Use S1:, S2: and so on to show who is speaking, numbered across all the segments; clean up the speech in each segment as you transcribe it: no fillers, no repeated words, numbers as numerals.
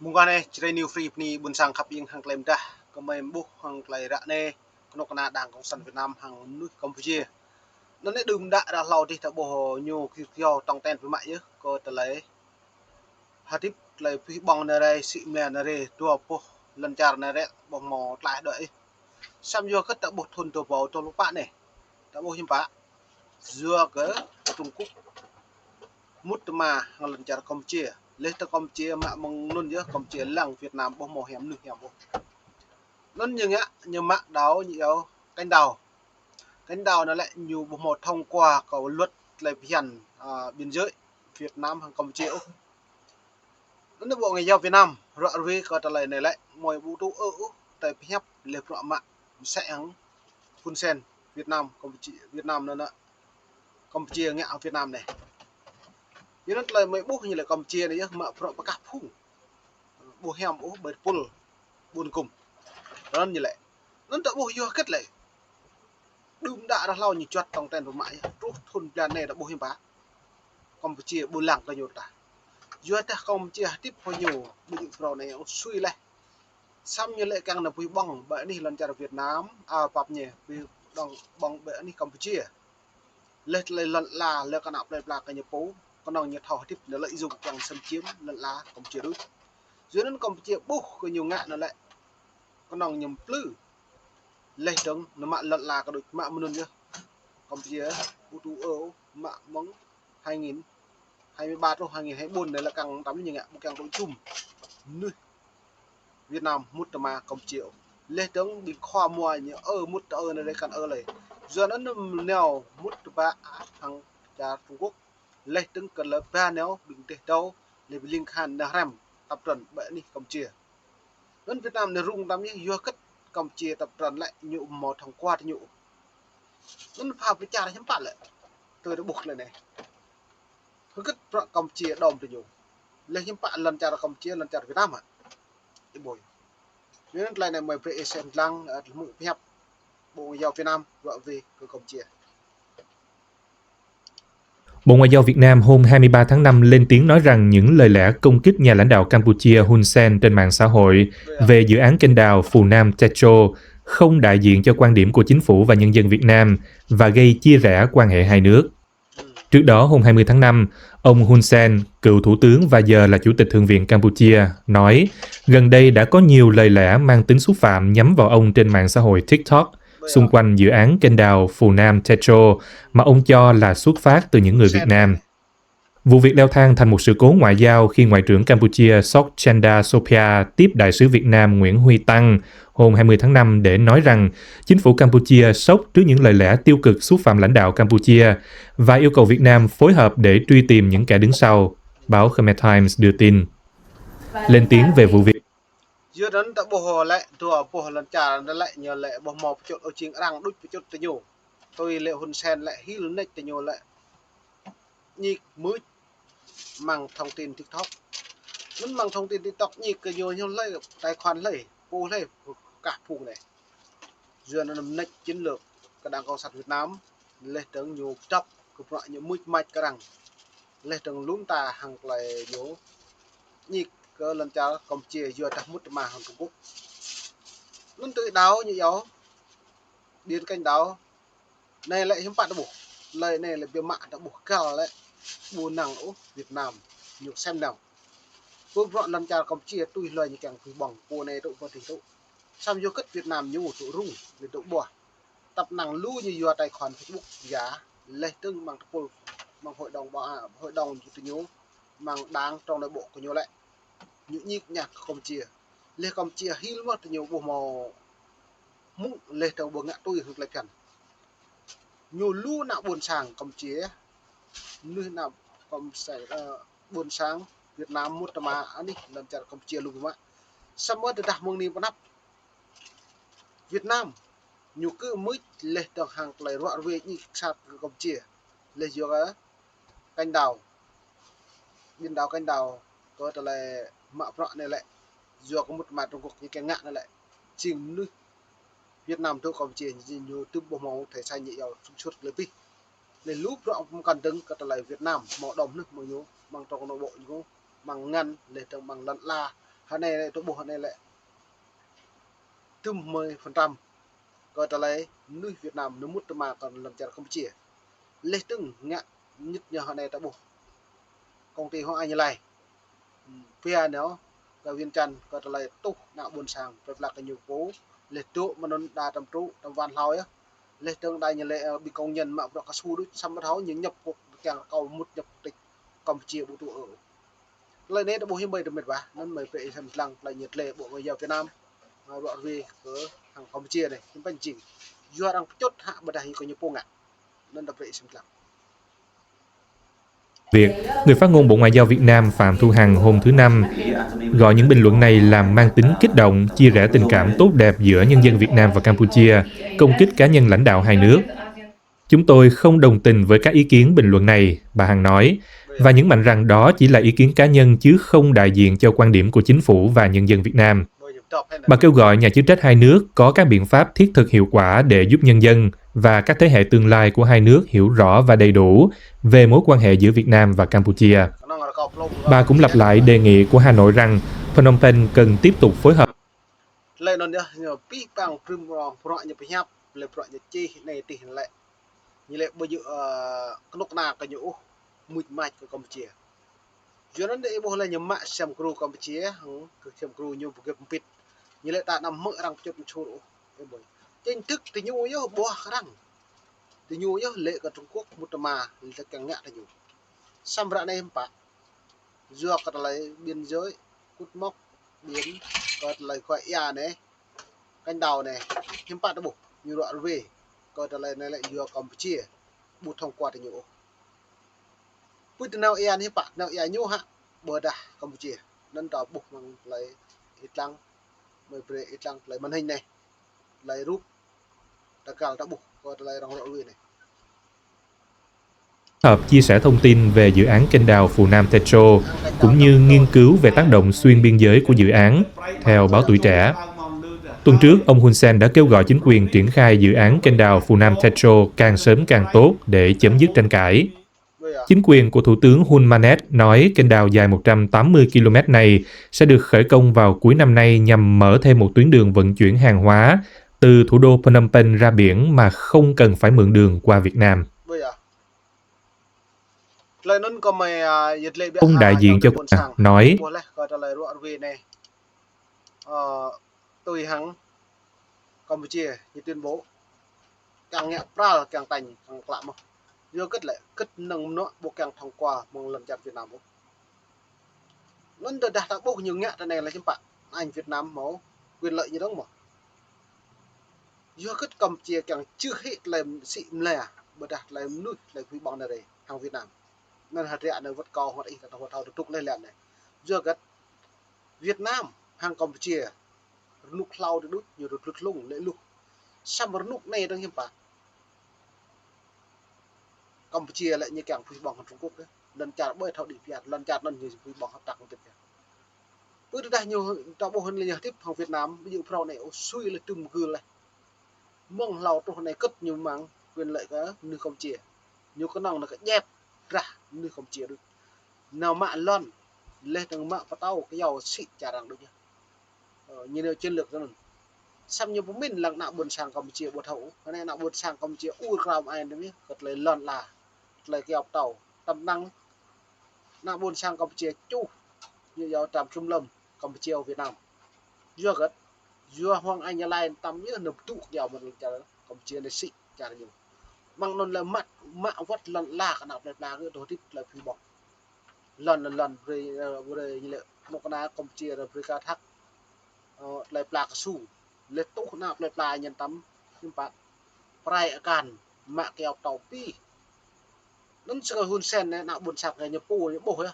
S1: Mungkin cerai new free ni bun sang khap yang hang klaim dah kemai buh hang klai rak ne kono kena dang kong san Việt Nam hang nu Campuchia nó lại đùm đã ra lâu thì ta bồ nhiều kiều tòng ten với mại chứ có ta lấy hạt tiếp lấy phi bong này đây xị mè này đây tua po lần char này đấy bong mò lại đợi xăm vô cất ta bột thôn tua bò tua lúc bạn này ta bồ hiểm bạ dưa cái Trung Quốc mút mà lần char Campuchia lấy ta Campuchia mà mong luôn chứ Campuchia lăng Việt Nam bong mò hẻm nực hẻm bồ nó như mạ đáo nhiều cánh đào nó lại nhiều một thông qua cầu luật lại hiển biên giới Việt Nam hàng Campuchia nó bộ người giao Việt Nam rõ ràng có trả lời này lại mọi vụ tu ở tại phép liệt rõ mạng sẽ hằng Hun Sen Việt Nam Campuchia Việt Nam nữa Campuchia ngạo Việt Nam này như nó lời mấy bút như là Campuchia này mà rõ cả phung bù hẻm bù bệt pul buồn cùng đó như vậy nó tự bù vô kết lại đùm đã ra lau như chót tòng tên của mãi rút thôn plan này đã bù hiểm bá Campuchia bù lặng cái nhột ta dưới ta Campuchia tiếp hồi nhiều bị pro này suy lại xăm như lệ càng là bùi bong bởi đi lần chào Việt Nam bập nhỉ vì đồng bong bởi đi Campuchia lệ lần là lệ cái nào là cái nhập phố con đồng nhiệt thọ tiếp để lợi dụng càng xâm chiếm lần là Campuchia đối dưới đến Campuchia bù cái nhiều ngạn nó lại con đồng nhầm plư lệ trống nó mạ lần là cái đội mạ luôn chưa Campuchia bù tu ở mạ mong 2023 trong 2024 đấy là càng tắm như ngạ càng đối chung nơi Việt Nam mút mà Campuchia lệ trống bị khoa mua như mút này đây càng này giờ nó nèo mút ba thằng cha Trung Quốc lệ trống cần là ba néo bình tề đâu để bị linh hàn đã rem tập trận bệ đi Campuchia đến Việt Nam này rung tắm như vừa cất Campuchia tập trận lại nhụ một thằng qua thì nhụ nó phá với cha chấm phạt lại tôi đã buộc lại này cứ cất Campuchia đom thì nhụ lấy chấm phạt lần cha Campuchia lần cha Việt Nam à cái bồi nên lại này mời về xem lăng mũi phép bộ ngoại giao Việt Nam gọi về từ Campuchia.
S2: Bộ Ngoại giao Việt Nam hôm 23 tháng 5 lên tiếng nói rằng những lời lẽ công kích nhà lãnh đạo Campuchia Hun Sen trên mạng xã hội về dự án kênh đào Phù Nam Techo không đại diện cho quan điểm của chính phủ và nhân dân Việt Nam và gây chia rẽ quan hệ hai nước. Trước đó, hôm 20 tháng 5, ông Hun Sen, cựu thủ tướng và giờ là chủ tịch Thượng viện Campuchia, nói gần đây đã có nhiều lời lẽ mang tính xúc phạm nhắm vào ông trên mạng xã hội TikTok xung quanh dự án kênh đào Phù Nam Techo mà ông cho là xuất phát từ những người Việt Nam. Vụ việc leo thang thành một sự cố ngoại giao khi Ngoại trưởng Campuchia Sokchanda Sophia tiếp Đại sứ Việt Nam Nguyễn Huy Tăng hôm 20 tháng 5 để nói rằng chính phủ Campuchia sốc trước những lời lẽ tiêu cực xúc phạm lãnh đạo Campuchia và yêu cầu Việt Nam phối hợp để truy tìm những kẻ đứng sau, báo Khmer Times đưa tin. Lên tiếng về vụ việc.
S1: Giữa đến tại bộ lại tua bộ lần trả nó lại nhờ lệ bộ một chỗ ở chính rằng đúc chỗ tự nhủ tôi lệ Hun Sen lại hí lớn tự nhủ lại nhị mới mang thông tin TikTok vẫn mang thông tin TikTok nhị cái nhồi nhau lấy tài khoản lấy cô lấy cả phụ này giữa nó nằm nách chiến lược cái đảng cộng sản Việt Nam lên tướng nhiều chấp của loại nhiều mũi mạch cái đằng lên tướng lún ta hàng lại nhiều nhị cơ lần trả Campuchia vừa đặt mút mà hàng Trung Quốc luôn tự đáo như gió điên canh đáo này lại hiếm bạn đã buộc lời này là việc mạng đã buộc cao lại buồn nặng ố Việt Nam nhiều xem nào vương rọn lần chào Campuchia tùy lời như càng tùy bỏng của này độ còn thì độ xong vô cất Việt Nam như một chỗ rung về độ bùa tập năng lưu như vừa tài khoản Facebook giá lấy tương bằng bằng hội đồng tự nhớ bằng đáng trong nội bộ của nhau lại những nhịp nhạc Campuchia lê Campuchia hí mất nhiều bộ màu mũ lê đầu bộ ngã tôi hướng lại cần nhiều lưu nào buồn sàng Campuchia nơi nào còn xảy ra buồn sáng Việt Nam một mà đi lần chặt Campuchia luôn mà sao mới được đặt mông niệm nắp Việt Nam nhiều cứ mới lệ tờ hàng lại rõ về như sạt Campuchia lệ vô cái canh đào biên đào canh đào có tờ là mạ rõ này lại do có một mặt trong cuộc như cái ngạn này lại chìm nước Việt Nam tôi Campuchia nhiều từ bộ màu thể sai nhị giàu suốt lấy pi nên lúc rõ không cần đứng cái là Việt Nam mỏ đồng nước mà nhú bằng trong nội bộ nhú bằng ngăn để trong bằng lận la hôm nay tôi buộc hôm nay lại từ 10% coi trả lời nước Việt Nam nếu muốn mà còn làm chặt Campuchia lấy từng ngã nhất nhà hôm nay ta buộc công ty họ anh như này phía nếu và viên trần coi trả lời túc nạo buồn sàng phải là cái nhiều cố lấy trụ mà nó đa tầm trụ tầm van lòi á lấy tương đại như lệ bị công nhân mà nó có su đứt xăm bắt háo những nhập cuộc càng cầu một nhập tịch Campuchia bộ tụ ở lời này đã bộ hiếm bày được mệt vả nên mày phải xem lăng là nhiệt lệ bộ người giàu Việt Nam đoạn về ở hàng Campuchia này chúng ta chỉ do đang chốt hạ bật đại có nhiều phong ạ nên đập vậy xem lăng
S2: việc người phát ngôn Bộ Ngoại giao Việt Nam Phạm Thu Hằng hôm thứ Năm gọi những bình luận này làm mang tính kích động, chia rẽ tình cảm tốt đẹp giữa nhân dân Việt Nam và Campuchia, công kích cá nhân lãnh đạo hai nước. Chúng tôi không đồng tình với các ý kiến bình luận này, bà Hằng nói, và nhấn mạnh rằng đó chỉ là ý kiến cá nhân chứ không đại diện cho quan điểm của chính phủ và nhân dân Việt Nam. Bà kêu gọi nhà chức trách hai nước có các biện pháp thiết thực hiệu quả để giúp nhân dân và các thế hệ tương lai của hai nước hiểu rõ và đầy đủ về mối quan hệ giữa Việt Nam và Campuchia. Bà cũng lặp lại đề nghị của Hà Nội rằng Phnom Penh cần tiếp tục phối hợp.
S1: Cho nên đây bộ là nhầm mạ xem crew Campuchia, xem crew nhiều bộ pit, như lệ ta nằm mỡ đang chụp chụp chính thức thì nhiều nhớ bỏ khăn, thì nhiều nhớ lệ cả Trung Quốc một mà là càng ngạ thì nhiều, xăm ra này em bạn, dưa cả lại biên giới, cút mốc biến, cả lại khoai ya này, canh đào này, em bạn đó bộ nhiều đoạn về, cả lại này lại dưa Campuchia, bút thông qua thì nhiều. Từ nào ia ni pak nào ia nyu ha berdah Campuchia nên đó buộc bằng lại ít lăng mới về ít lăng lại màn hình này lại rút đã cả đã buộc coi lại rong rộng này
S2: hợp chia sẻ thông tin về dự án kênh đào Phù Nam Techo cũng như nghiên cứu về tác động xuyên biên giới của dự án theo báo Tuổi Trẻ. Tuần trước, ông Hun Sen đã kêu gọi chính quyền triển khai dự án kênh đào Phù Nam Techo càng sớm càng tốt để chấm dứt tranh cãi. Chính quyền của Thủ tướng Hun Manet nói kênh đào dài 180 km này sẽ được khởi công vào cuối năm nay nhằm mở thêm một tuyến đường vận chuyển hàng hóa từ thủ đô Phnom Penh ra biển mà không cần phải mượn đường qua Việt Nam. Ông đại diện cho nói
S1: tôi hằng Campuchia như tuyên bố càng nhẹ pra càng tành càng lạ mà do kết nâng nó bộ càng thông qua mong lần chặt Việt Nam bố nó đã bố nhiều nhẹ này là chứ bạn anh Việt Nam máu quyền lợi như đó mà do kết Campuchia càng chưa hết làm xị lẻ bởi đặt làm nuôi lại quý bọn này hàng Việt Nam nên hạt rẻ nó vẫn cao hoặc ít là thao được trục lên lẹn này do kết Việt Nam hàng Campuchia nút lau được nhiều được lực lung lệ lục sao mà nút này đang hiểm bạn Campuchia lại như càng phi bằng Trung Quốc đấy lần chặt bởi thao địa Việt lần chặt lần nhiều phi bằng hợp tác Việt Nam bữa đây nhiều tao bộ hơn là tiếp hàng Việt Nam ví dụ pro này suy là từng gư lại mong lau trong này cất nhiều mảng quyền lợi cả như Campuchia nhiều cái năng là cái dẹp ra như Campuchia được nào mạng lon lên thằng mạng và tao cái giàu xịn trả rằng được nhá như là chiến lược đó xăm như mình là nạo buồn sang Campuchia buồn hậu cái này nạo buồn sang Campuchia làm ai đấy biết gật lấy lon là lấy cái học tàu tầm năng nạo buồn sang Campuchia chu như giáo trạm trung lâm Campuchia Việt Nam dưa gật dưa hoang anh lai tầm như nộp tụ giàu mà trả Campuchia này xịn trả nhiều mang non là mặt mạo vắt lần là cái nào là cái đồ tích là phi bỏ lần về như lệ một cái Campuchia rồi về thác lại plak su lệ tụ nào lại plak nhân tắm nhưng bạn prai can mạ kèo tàu pi nó sẽ Hun Sen này nào buồn sạc này nhậpปูnhập bổ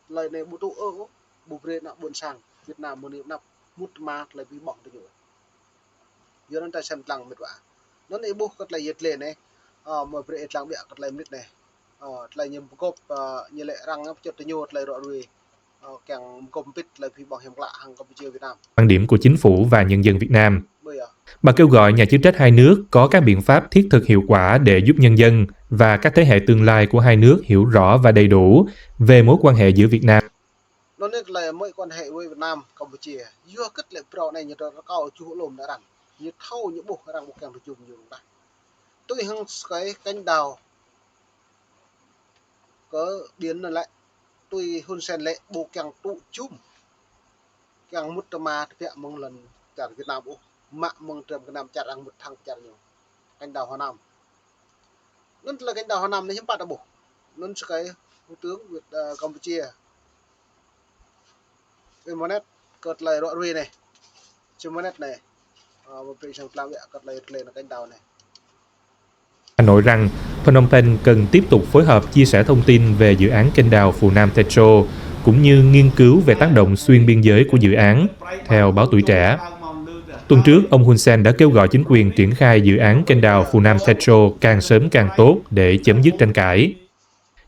S1: lời này bộ tụ ở bộ về nào buồn sang Việt Nam một niệm nạp mút ma lại bị bỏng được rồi giờ nó ta xem lăng mệt vả nó này bố cất lại nhiệt lên này mà về lăng bịa cất lại mít này lại nhầm cốp như lệ răng cho tôi nhột lại rõ rồi càng compete lại phi bằng hiểm lạ hàng Campuchia Việt Nam.
S2: Quan điểm của chính phủ và nhân dân Việt Nam. Bà kêu gọi nhà chức trách hai nước có các biện pháp thiết thực hiệu quả để giúp nhân dân và các thế hệ tương lai của hai nước hiểu rõ và đầy đủ về mối quan hệ giữa Việt Nam
S1: nó nên là mấy quan hệ với Việt Nam Campuchia vừa kết lại pro này như nó cao chú lùm đã rằng như thâu những bộ rằng một kèm được dùng nhiều ta tôi hăng cái cánh đào có biến lại tôi Hun Sen lệ bộ càng tụ chung càng mút mà thực hiện mong lần chặt Việt Nam bộ mạng mong trường Việt Nam chặt rằng một thằng chặt nhiều cánh đào Hoa Nam nó là cánh đào Hoa Nam đấy hiếm bắt được bộ nó cái thủ tướng Việt Campuchia cái món nét cợt lại rõ ruồi này chứ món nét này một vị sang làm vậy cợt lại lên là cánh đào này
S2: Hà Nội rằng Phnom Penh cần tiếp tục phối hợp chia sẻ thông tin về dự án kênh đào Phù Nam Techo cũng như nghiên cứu về tác động xuyên biên giới của dự án, theo báo Tuổi Trẻ. Tuần trước, ông Hun Sen đã kêu gọi chính quyền triển khai dự án kênh đào Phù Nam Techo càng sớm càng tốt để chấm dứt tranh cãi.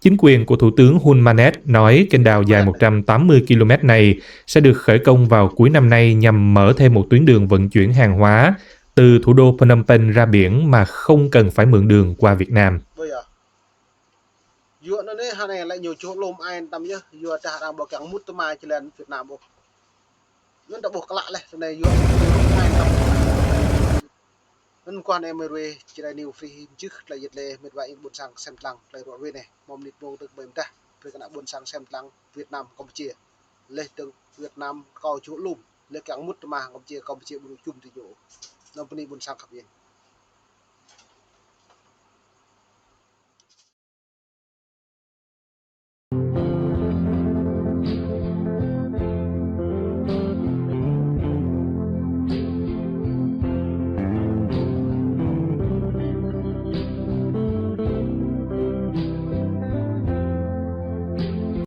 S2: Chính quyền của Thủ tướng Hun Manet nói kênh đào dài 180 km này sẽ được khởi công vào cuối năm nay nhằm mở thêm một tuyến đường vận chuyển hàng hóa từ thủ đô Phnom Penh ra biển mà không cần phải mượn đường qua Việt Nam.
S1: bây giờ dựa nó đấy hai này lại nhiều chỗ lôm ai tâm nhá dựa trả đang bảo càng mút mai chỉ lên Việt Nam bộ nó đã buộc lại này dựa ai tâm nên quan em rồi chỉ là nhiều phi trước là dịch lệ mệt vậy buồn sang xem lăng lại rõ về này mong nít vô được bền ta rồi cái buồn sang xem lăng Việt Nam Campuchia lên từng Việt Nam coi chỗ lùm lên càng mút mà Campuchia buồn chung thì chỗ nó buồn sang khắp